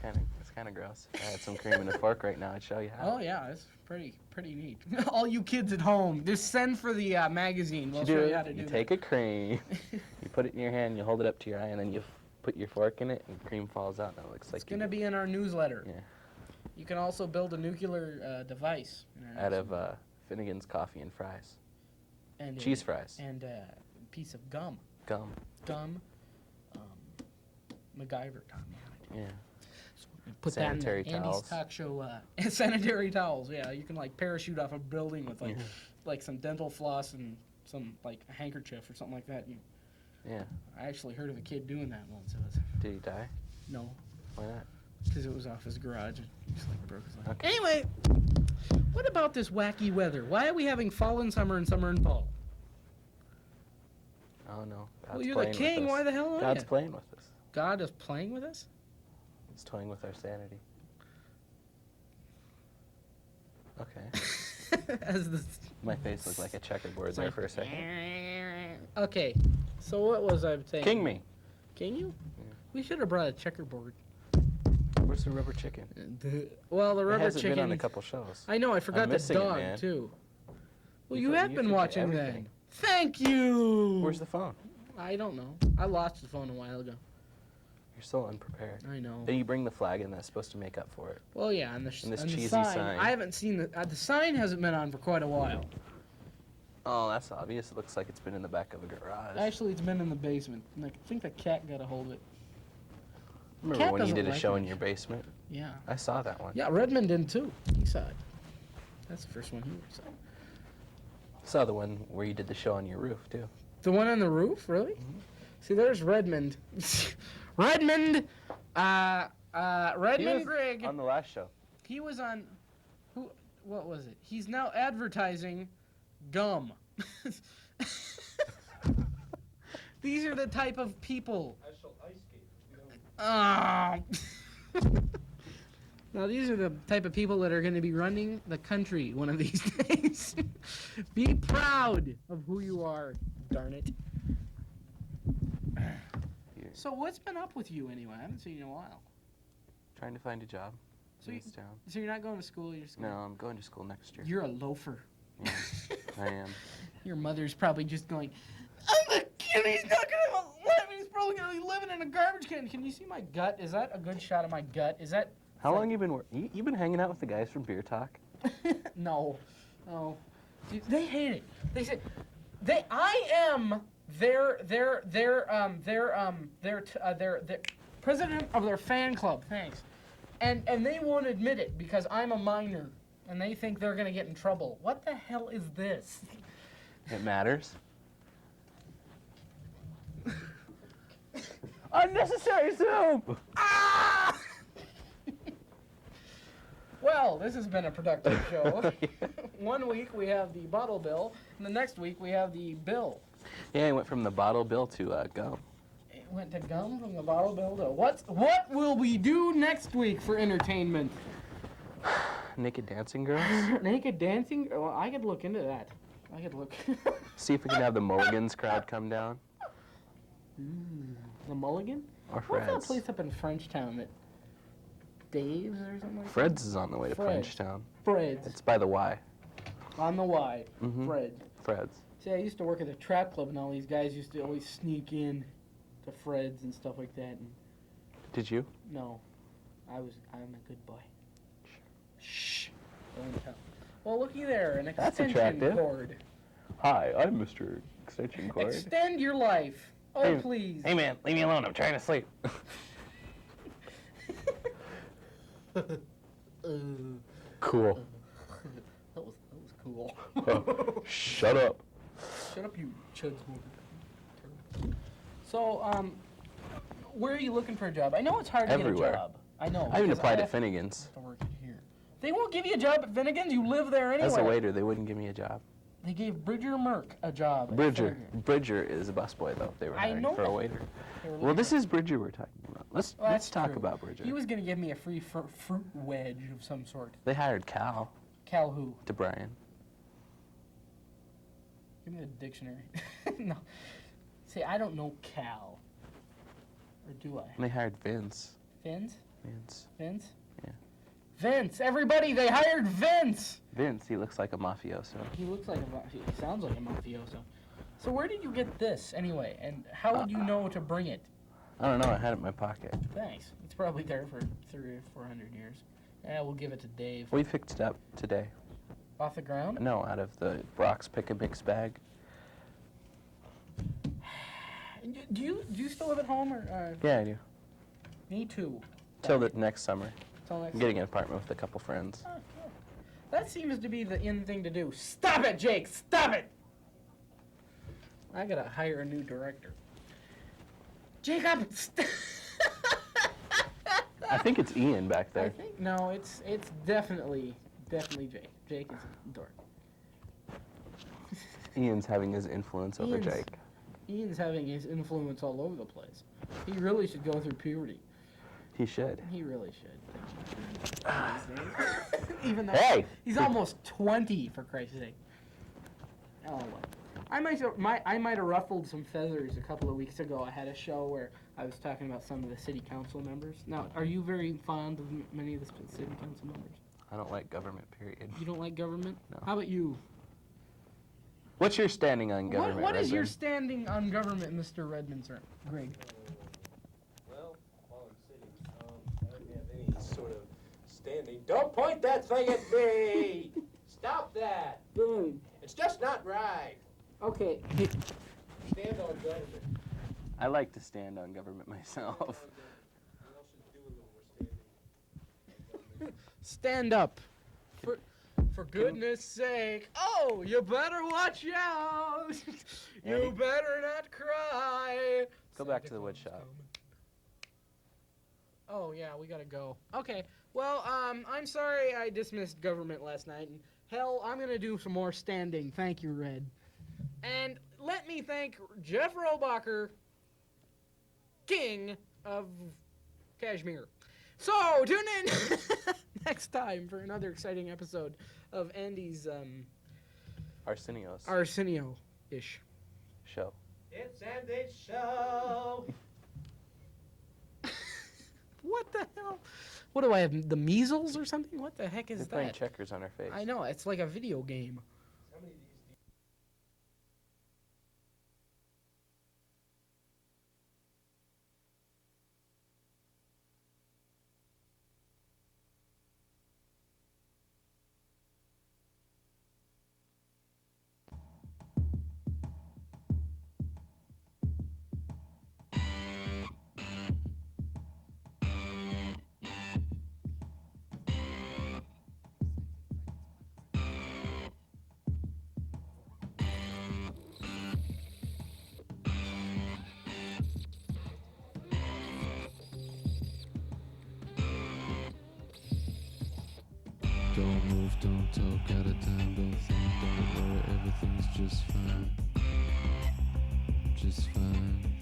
kind of gross. If I had some cream and a fork right now, I'd show you how. Oh yeah, it's pretty neat. All you kids at home, just send for the magazine. We'll You show do you how it. to do You that. take a cream, you put it in your hand, you hold it up to your eye, and then you put your fork in it, and cream falls out, and it looks like It's gonna be in our newsletter. Yeah. You can also build a nuclear device in our Out newsletter. of Finnegan's coffee and fries. and Cheese fries. and a piece of gum. Gum. MacGyver taught me how to do. Yeah. Put Sanitary that in towels. Andy's talk show. Sanitary towels. Yeah, you can like parachute off a building with like Yeah. like some dental floss and some like a handkerchief or something like that. Yeah. I actually heard of a kid doing that once. It was Did he die? no, Why not? because it was off his garage and he just like broke his leg. Okay. Anyway, what about this wacky weather? Why are we having fall in summer and summer in fall? Oh no. God's Well, you're the playing with king. us. Why the hell are God's you? playing with us. God is playing with us? He's toying with our sanity. Okay. As the My face looked like a checkerboard there for a second. Okay, so what was I saying? King me. King you? Yeah. We should have brought a checkerboard. Where's the rubber chicken? Well, the It rubber hasn't chicken. been on a couple shows. I know. I forgot the missing it, dog man. too. Well, You you for- have you been forget watching everything. then. Thank you. Where's the phone? I don't know. I lost the phone a while ago. You're so unprepared. I know. Then you bring the flag in that's supposed to make up for it. Well, yeah, and the And this and the cheesy sign. sign. I haven't seen the sign. Hasn't been on for quite a while. Oh, that's obvious. It looks like it's been in the back of a garage. Actually, it's been in the basement. And I think the cat got a hold of it. Remember cat when you doesn't did a like show it. in your basement? Yeah. I saw that one. Yeah, Redmond did too. He saw it. That's the first one he saw. Saw the one where you did the show on your roof too. The one on the roof, really? See, there's Redmond. Redmond. Redmond Grigg. On the last show. He was on. What was it? He's now advertising gum. These are the type of people. I shall ice skate. Now these are the type of people that are going to be running the country one of these days. Be proud of who you are, darn it. So what's been up with you anyway? I haven't seen you in a while. Trying to find a job So in you- this town. So you're not going to school? You're just No, I'm going to school next year. You're a loafer. Yeah, I am. Your mother's probably just going, I'm a kid, he's not gonna let me, he's probably gonna be living in a garbage can. Can you see my gut? Is that a good shot of my gut? Is that... How long you been you been hanging out with the guys from Beer Talk? No. No. Dude, they hate it. They said, I am their president of their fan club, thanks. And they won't admit it because I'm a minor. And they think they're gonna get in trouble. What the hell is this? It matters. Unnecessary Zoom! Ah! Well, this has been a productive show. 1 week we have the bottle bill, and the next week we have the bill. Yeah, I went from the bottle bill to gum. Went to gum from the bottle bill to what will we do next week for entertainment? Naked dancing girls? Naked dancing? Well, I could look into that. I could look. See if we can have the Mulligans crowd come down. The Mulligan? Or What's that Fred's. place up in Frenchtown that Dave's or something like Fred's is on the way to Fred's. Frenchtown. that? Fred's. It's by the Y. On the Y. Mhm. Fred's. Fred's. See, I used to work at a trap club, and all these guys used to always sneak in to Fred's and stuff like that. And Did you? no, I'm a good boy. Shh. Don't tell. Well, looky there, an That's extension attractive. cord. Hi, I'm Mr. Extension Cord. Extend your life. Oh, Hey, please. Hey man, leave me alone. I'm trying to sleep. Cool. That was cool. Shut up. Shut up, you chuds. So, where are you looking for a job? I know it's hard to Everywhere. get a job. I know. I even because applied I at Finnegan's. have to work it here. They won't give you a job at Finnegan's. You live there anyway. As a waiter, they wouldn't give me a job. They gave Bridger Merck a job. at Bridger. Finnegan's. Bridger is a busboy, though. If they were I hiring know for a that. waiter. They were Well, looking this for- is Bridger we're talking about. Let's Well, that's talk true. about Bridger. He was going to give me a free fruit wedge of some sort. They hired Cal Cal who? to Brian. Give me the dictionary. No. See, I don't know Cal. Or do I? And they hired Vince. Vince? Vince. Vince? Yeah. Vince! Everybody, they hired Vince! Vince, he looks like a mafioso. He looks like he sounds like a mafioso. So where did you get this, anyway? And how would you know to bring it? I don't know, I had it in my pocket. Thanks. It's probably there for 300 or 400 years. Yeah, we'll give it to Dave. We picked it up today. Off the ground? No, out of the Brock's Pick a Mix bag. Do you still live at home or? Yeah, I do. Me too. Till the next summer. Till next I'm getting an apartment with a couple friends. Oh, cool. That seems to be the in thing to do. Stop it, Jake! Stop it! I gotta hire a new director. Jacob! I think it's Ian back I there. think no, it's definitely Jake. Jake is a dork. Ian's having his influence over Ian's- Jake. Ian's having his influence all over the place. He really should go through puberty. He should. He really should. Even though Hey! he's almost 20, for Christ's sake. Oh, well. I might have ruffled some feathers a couple of weeks ago. I had a show where I was talking about some of the city council members. Now, are you very fond of many of the city council members? I don't like government, period. You don't like government? No. How about you? What's your standing on government, What is your Redmond? standing on government, Mr. Redmond, sir? Grigg? Well, while I'm sitting, I don't have any sort of standing. Don't point that thing at me! Stop that! Good. It's just not right. Okay. Stand on government. I like to stand on government myself. We all should do a little more standing. Stand up. For goodness sake. Oh, you better watch out. You Andy? better not cry. Go back to the Santa wood Claus shop. coming. Oh, yeah, we gotta go. Okay, well, I'm sorry I dismissed government last night. And hell, I'm gonna do some more standing. Thank you, Red. And let me thank Jeff Robacher, king of Kashmir. So, tune in next time for another exciting episode of Andy's Arsenio's Arsenio-ish. show. It's Andy's show. What the hell? What do I have, the measles or something? What the heck is They're playing that? checkers on our face. I know, it's like a video game. How many of these Don't move, don't talk, out of time, don't think, don't worry, everything's just fine. Just fine.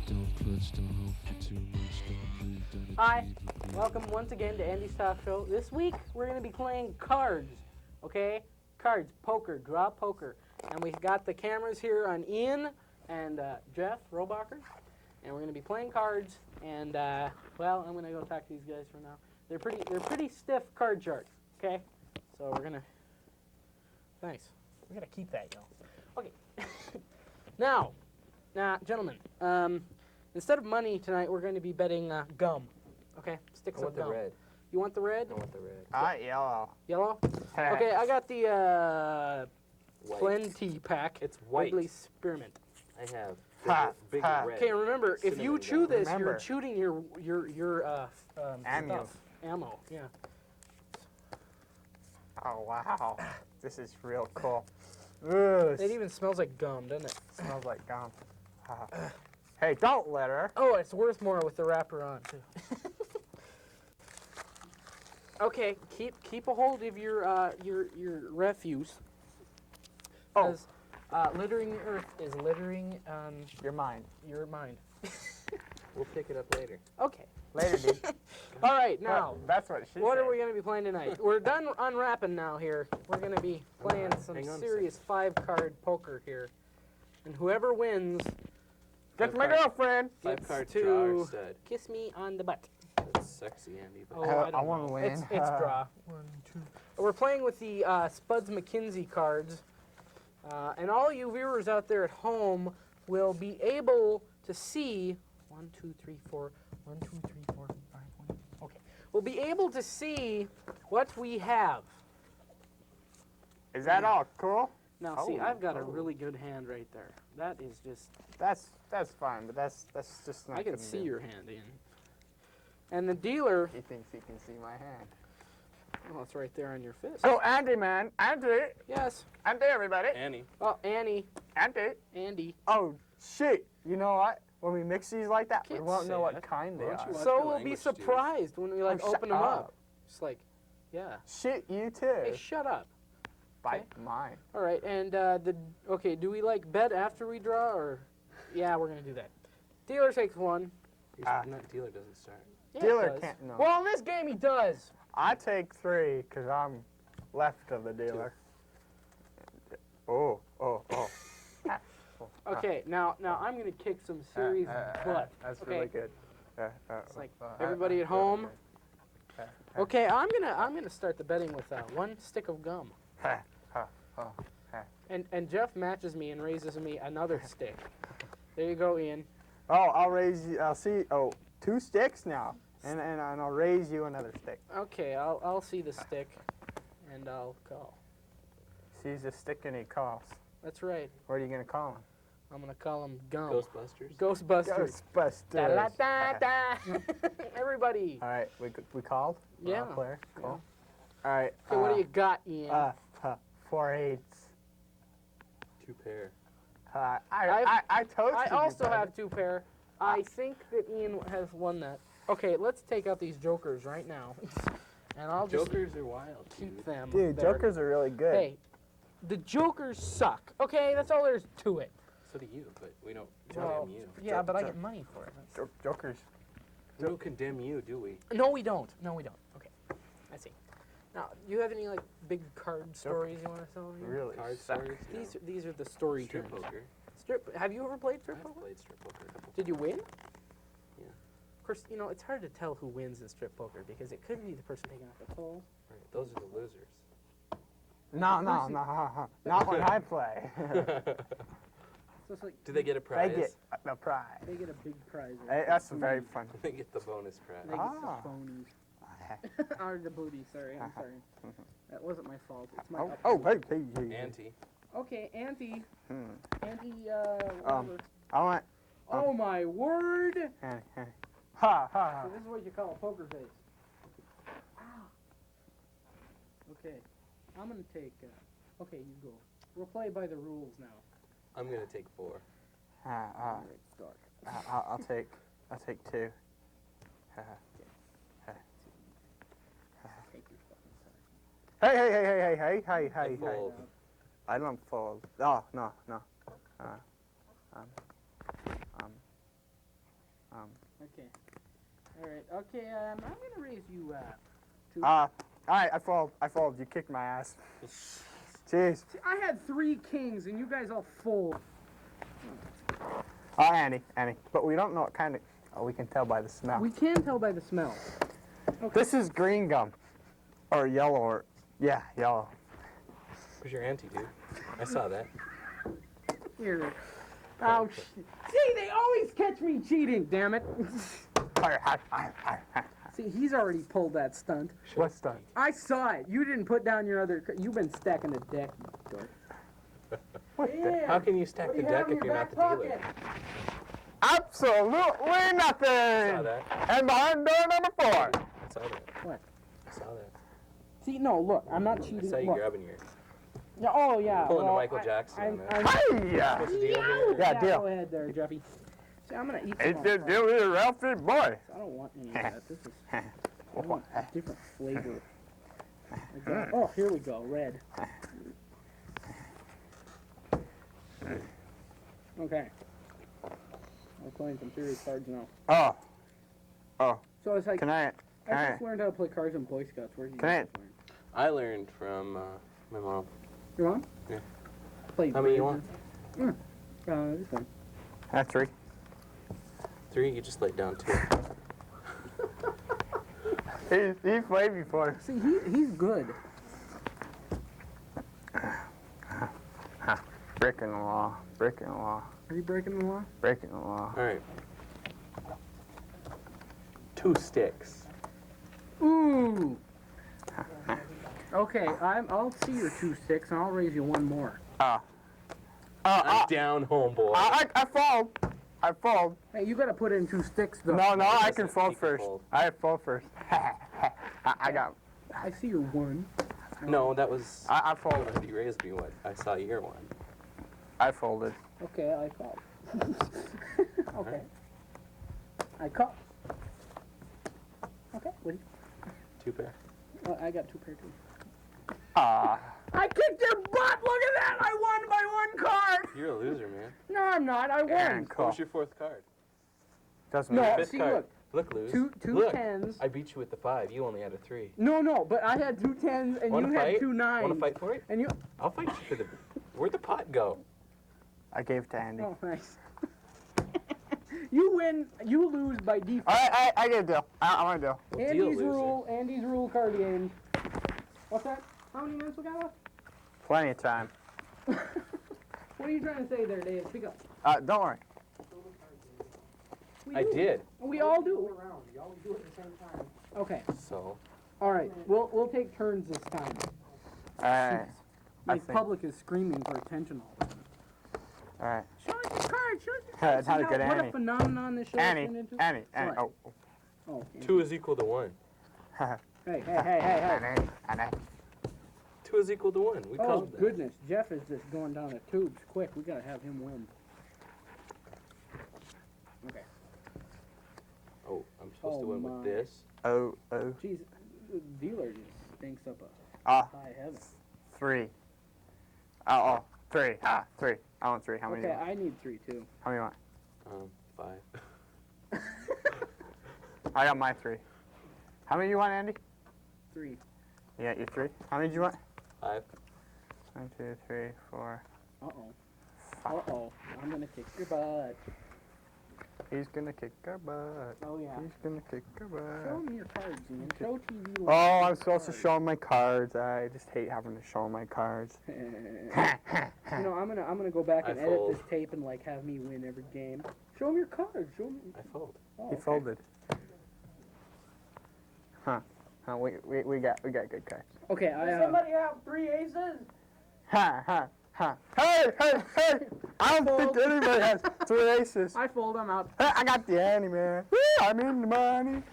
don't clutch, don't hope for too much, don't breathe, don't Hi, achieve a big welcome once again to Andy's Talk Show. This week we're going to be playing cards, okay? Cards, poker, draw poker. And we've got the cameras here on Ian and Jeff Robacher. And we're going to be playing cards. And, well, I'm going to go talk to these guys for now. They're pretty stiff card sharks, okay? So we're going to... Thanks. We're going to keep that, y'all. Okay. Now, gentlemen, instead of money tonight, we're going to be betting gum. Okay, sticks I of want the gum. red. You want the red? I want the red. Yellow. Yellow? Okay, I got the White. Plenty pack. It's white. Wiggly Spearmint. I have Ha, big ha. red. Okay, remember, if you Cinnamon chew gum. this, you're Remember. shooting your Ammo. stuff. Ammo, yeah. Oh, wow. This is real cool. Ooh, It even smells like gum, doesn't it? smells like gum. Hey, don't let her. Oh, it's worth more with the wrapper on too. Okay, keep a hold of your refuse. Oh. 'Cause, littering the earth is littering You're mine. your mind. We'll pick it up later. Okay. Later, dude. All right, now. That's what she What said. are we going to be playing tonight? We're done unwrapping now here. We're going to be playing some hang on a serious 5-card poker here. And whoever wins Get my Five card- girlfriend. Five gets card to draw or stud. kiss me on the butt. That's sexy, Andy. But Oh, I I don't wanna know. win. It's draw. 1, 2. We're playing with the Spuds McKinsey cards. And all you viewers out there at home will be able to see 1, 2, 3, 4, 1, 2, 3, 4, 5, 1. Okay. We'll be able to see what we have. Is that all cool? Now, see, Oh, I've got a oh. really good hand right there. That is just, That's fine, but that's just not I can gonna see do. your hand, Ian. And the dealer, He thinks he can see my hand. well, it's right there on your fist. Oh, Andy, man. Andy. Yes. Andy, everybody. Annie. Oh, Annie, Andy. Andy. Oh, shit. You know what? When we mix these like that, we Can't won't say know what that. kind they Why don't are. you watch So your we'll be language, dude? surprised when we, like, Oh, shut open them up. up. Just like, yeah. Shit, you too. Hey, shut up. Bite mine. All right, and okay, do we like bet after we draw, or? Yeah, we're gonna do that. Dealer takes one. Not dealer doesn't start. Yeah, it Dealer does. can't know. Well, in this game he does. I take 3 because I'm left of the dealer. Oh. Okay, now I'm gonna kick some serious butt. That's Okay. really good. It's like everybody at home. Okay, I'm gonna start the betting with 1 stick of gum. And Jeff matches me and raises me another stick. There you go, Ian. Oh, I'll raise you. I'll see. Oh, 2 sticks now, and I'll raise you another stick. Okay, I'll see the stick, and I'll call. Sees a stick and he calls. That's right. What are you gonna call him? I'm gonna call him Gum. Ghostbusters. Ghostbusters. Ghostbusters. Da-da-da-da. Everybody. All right, we called. We're all Yeah. clear. Yeah. Cool. All right. Okay, what do you got, Ian? 4 8s. 2 pair. I told you. I also buddy. have 2 pair. I think that Ian has won that. Okay, let's take out these jokers right now, and I'll just Jokers are wild, keep dude. them. Dude, there. jokers are really good. Hey, the jokers suck. Okay, that's all there's to it. So do you, but we don't Well, condemn you. yeah, but I get money for it. Jokers. We don't condemn you, do we? No, we don't. No, we don't. Okay, I see. Now, do you have any like big card stories you want to tell me? Really Card suck. stories? No. These are the story Strip terms. poker. Strip. Have you ever played strip I've poker? played strip poker a couple Did you win? Yeah. Of course, you know it's hard to tell who wins in strip poker because it could be the person taking off the pole. Right, those are the losers. No. Not when I play. So it's like Do they get a They prize? get the prize. they get a big prize. Hey, that's very fun. They get the bonus prize. They get Ah. the phonies. Or the booty. Sorry, I'm sorry. That wasn't my fault. It's my. Oh, upbringing. hey. Auntie. Okay, Auntie. Hmm. Auntie. Whatever. I want. Oh my word! Ha. So this is what you call a poker face. Ow. Okay, I'm gonna take. Okay, you go. We'll play by the rules now. I'm gonna take 4. Alright, start. I'll take 2. Take your fucking time. Hey. I fold. I don't fold. Oh, no. All right. Okay. I'm gonna raise you. Two. All right, I fold. You kicked my ass. Jeez. See, I had 3 kings, and you guys all fold. Oh, Annie. But we don't know what kind of. Oh, we can tell by the smell. We can tell by the smell. Okay. This is green gum, or yellow, or yeah, yellow. Where's your auntie, dude? I saw that. Here. Oh, see, they always catch me cheating. Damn it. See, he's already pulled that stunt. What's that? I saw it. You didn't put down your other. You've been stacking the deck. You dork. What the? How can you stack the deck if you're not the dealer? Absolutely nothing. I saw that. And behind door number 4. I saw that. What? I saw that. See, no, look, I'm not I cheating. saw you Look. grabbing your. Yeah, oh, yeah. Pulling well, a Michael Jackson on there. Hey-ya. What's the deal here? Yeah, deal. Go ahead there, Jeffy. See, I'm going to eat It's some the more deal with a Ralphie boy. fries. I don't want any of that. This is I want a different flavor. Oh, here we go, red. Okay. We're playing some serious cards now. Oh, So it's like, can I I just learned how to play cards in Boy Scouts. Where did you Can I- learn? I learned from my mom. Your mom? Yeah. Play How many you want? This one. have 3? 3, you just laid down 2. He's played before. See, he's good. Breaking the law. Breaking the law. Are you breaking the law? Breaking the law. All right. 2 sticks. Ooh. Okay, I'll see your 2 sticks and I'll raise you 1 more. I'm down, homeboy. I fold. Hey, you gotta put in 2 sticks though. No, I Listen, can fold you can first. fold. I fold first. I got. I see your 1. No, that was. I folded. You raised me what? I saw your one. I folded. Okay, I call. Okay. I call. Okay, what do you? 2 pair. I got 2 pair too. Ah. I kicked your butt! Look at that! I won by 1 card! You're a loser, man. No, I'm not. I won. And What call. was your 4th card? Doesn't No, matter. 5th see, card. Look, lose. Two Look, 10s. I beat you with the 5. You only had a 3. No, but I had 2 10s and Wanna you fight? had 2 9s. Want to fight for it? And you. I'll fight you for the. Where'd the pot go? I gave to Andy. Oh, nice. You win. You lose by default. I get a deal. I want a deal. Well, deal, Andy's rule card game. What's that? How many minutes we got left? Plenty of time. What are you trying to say there, Dave? Speak up. Don't worry. We I do. did. We all do. Okay. So. All right. We'll take turns this time. Alright. I The think- public is screaming for attention all the time. Alright. Show us your card. Show us your That's card. how See to get what Annie. a phenomenon this show has Annie. turned into? Annie. What? Oh. Oh, okay. 2 is equal to 1. Hey. Annie. 2 is equal to 1. We Oh, called that. goodness. Jeff is just going down the tubes. Quick, we gotta have him win. Okay. Oh, I'm supposed to win my. with this. Oh. Jeez, the dealer just stinks up a Ah. high heaven. 3. 3. 3. I want 3. How many? Okay, do you want? I need 3 too. How many you want? 5. I got my 3. How many you want, Andy? 3. You got your 3. How many do you want? 5. 1, 2, 3, 4. Uh-oh. Uh-oh. I'm gonna kick your butt. He's gonna kick our butt. Oh, yeah. He's gonna kick our Show butt. me your cards, Ian. Show TV. Oh, I'm supposed to show him my cards. I just hate having to show him my cards. You know, I'm gonna go back and I edit fold. this tape and like have me win every game. Show him your cards. Show me. I fold. Oh, He okay. folded. We got good cards. Okay, I have 3 aces? Hey! I don't think anybody has 3 aces. I fold. I'm out. Hey, I got the Annie, man. Woo, I'm in the money.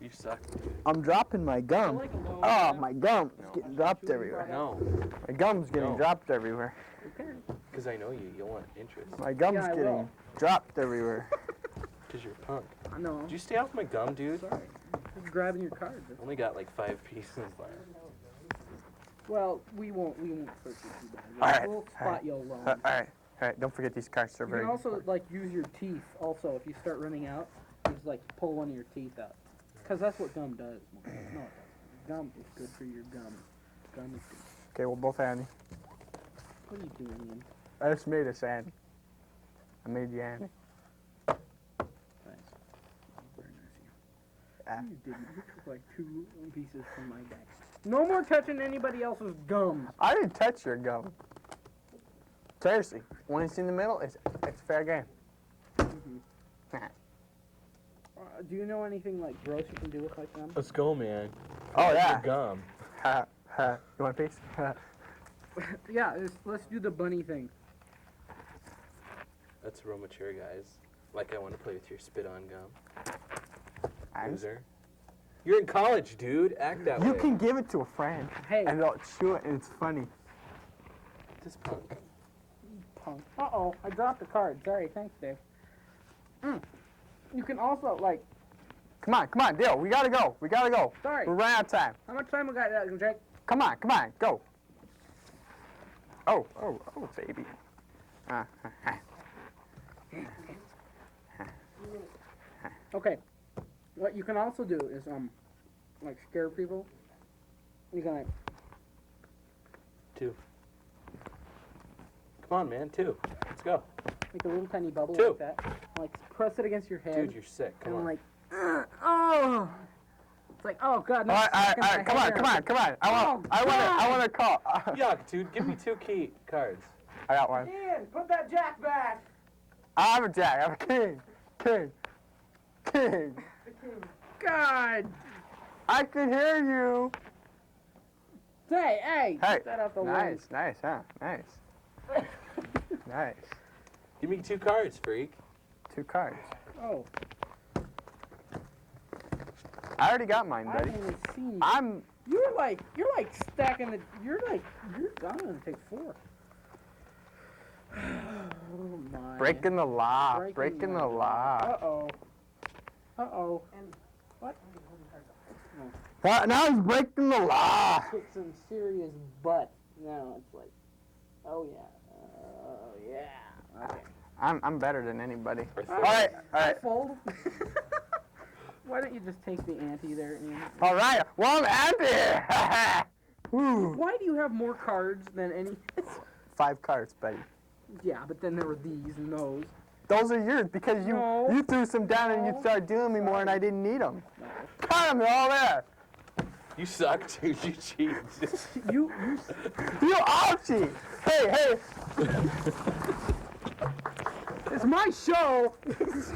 You suck. I'm dropping my gum. like a low Oh, one. my gum is getting dropped everywhere. No, My gum's getting No. dropped everywhere. Okay. because I know you. You'll want interest. My gum's Yeah, I getting will. dropped everywhere. Because you're a punk. I know. Did you stay off my gum, dude? Sorry. Just grabbing your cards. Only got like 5 pieces left. Well, we won't search you too bad. All right, We'll all spot right. you alone. All right. Don't forget these cards are You very can also important. like use your teeth. Also, if you start running out, is like pull one of your teeth out. Because that's what gum does. No, it doesn't. Gum is good for your gum. Gum is good. Okay, we'll both Annie. What are you doing, Ian? I just made us Annie. I made you Annie. Thanks. Very nice of you. Ah. You didn't. You took like 2 pieces from my bag. No more touching anybody else's gums. I didn't touch your gum. Seriously, when it's in the middle, it's fair game. Do you know anything like gross you can do with like gum? Let's go, man. Oh, yeah. Gum. Ha, ha. You want a piece? Yeah, let's do the bunny thing. That's real mature, guys. Like I want to play with your spit on gum. Loser. You're in college, dude. Act that way. You can give it to a friend, Hey, and they'll chew it, and it's funny. This punk. punk. Uh-oh, I dropped a card. Sorry, thanks, Dave. You can also, like... Come on, Dale. We gotta go. Sorry. We're running out of time. How much time we got, Jake? Come on, go. Oh, baby. Okay. What you can also do is, like, scare people. You can, like... 2. Come on, man. 2. Let's go. Make a little tiny bubble 2. like that. Like, press it against your head. Dude, you're sick. Come and on. like, oh! It's like, oh, God. All right. Come on. I want to call. Yuck, dude. Give me 2 key cards. I got one. Ian, put that jack back! I'm a jack. I'm a king. God! I can hear you. Hey! Hey. Get that out the Nice, huh? Nice. Nice. Give me 2 cards, freak. 2 cards. Oh, I already got mine, I buddy. haven't even seen you. You're like stacking the. I'm gonna take 4. Oh my. Breaking the law. Breaking the law. Uh-oh. And what? What? Now he's breaking the law. Kick some serious butt. Now it's like, oh yeah. Okay. I'm better than anybody. All All right. Fold. Why don't you just take the ante there, Ian? All right. One ante. Woo. Why do you have more cards than any? 5 cards, buddy. Yeah, but then there were these and those. Those are yours because No. you threw some down and you No. started doing me more and I didn't need them. Cut them, they're all there. You suck, dude. You cheat. You You all cheat. Hey. It's my show.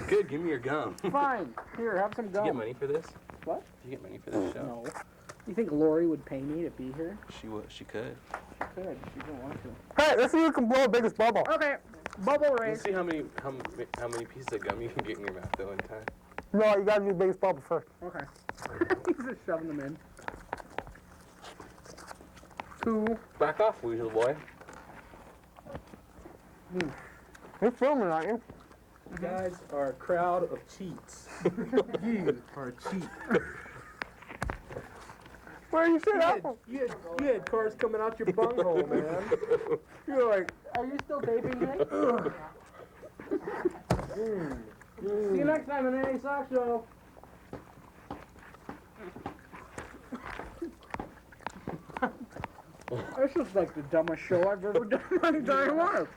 Good. Give me your gum. Fine. Here, have some Did you get gum. money for this? What? Did you get money for this show? No. You think Lori would pay me to be here? She could. Good. She don't want to. Hey, let's see who can blow the biggest bubble. Okay. Bubble Let's race. see how many pieces of gum you can get in your mouth though in time. No, you gotta do the biggest bubble first. Okay. He's just shoving them in. 2. Back off, weasel boy. You're filming, aren't you? You guys are a crowd of cheats. You are a cheat. Where are you sitting up? You had cars coming out your bunghole, man. You're like, Are you still vaping, Nick? See you next time on Any Sock Show. This is like the dumbest show I've ever done in my entire life.